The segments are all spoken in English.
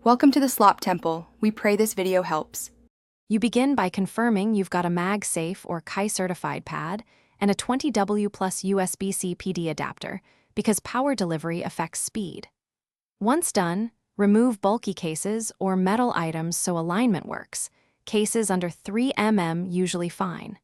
Welcome to the Slop Temple. We pray this video helps. You begin by confirming you've got a MagSafe or Ki-certified pad and a 20W plus USB-C PD adapter because power delivery affects speed. Once done, remove bulky cases or metal items so alignment works. Cases under 3 mm usually fine.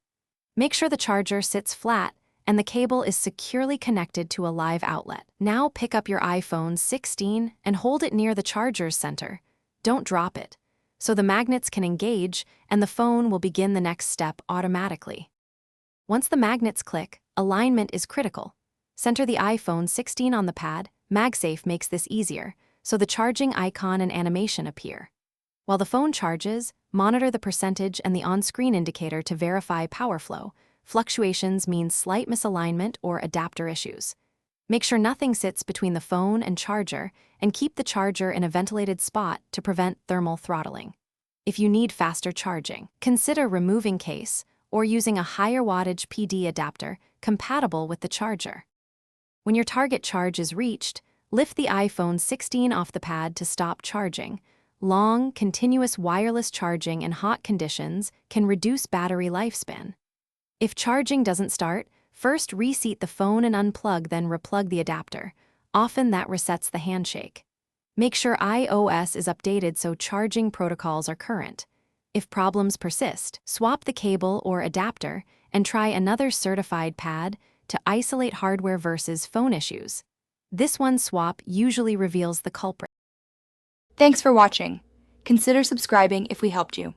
Make sure the charger sits flat and the cable is securely connected to a live outlet. Now pick up your iPhone 16 and hold it near the charger's center. Don't drop it, so the magnets can engage and the phone will begin the next step automatically. Once the magnets click, alignment is critical. Center the iPhone 16 on the pad. MagSafe makes this easier, so the charging icon and animation appear. While the phone charges, monitor the percentage and the on-screen indicator to verify power flow. Fluctuations mean slight misalignment or adapter issues. Make sure nothing sits between the phone and charger, and keep the charger in a ventilated spot to prevent thermal throttling. If you need faster charging, consider removing case or using a higher wattage PD adapter compatible with the charger. When your target charge is reached, lift the iPhone 16 off the pad to stop charging. Long, continuous wireless charging in hot conditions can reduce battery lifespan. If charging doesn't start, first reseat the phone and unplug, then replug the adapter. Often that resets the handshake. Make sure iOS is updated so charging protocols are current. If problems persist, swap the cable or adapter and try another certified pad to isolate hardware versus phone issues. This one swap usually reveals the culprit. Thanks for watching. Consider subscribing if we helped you.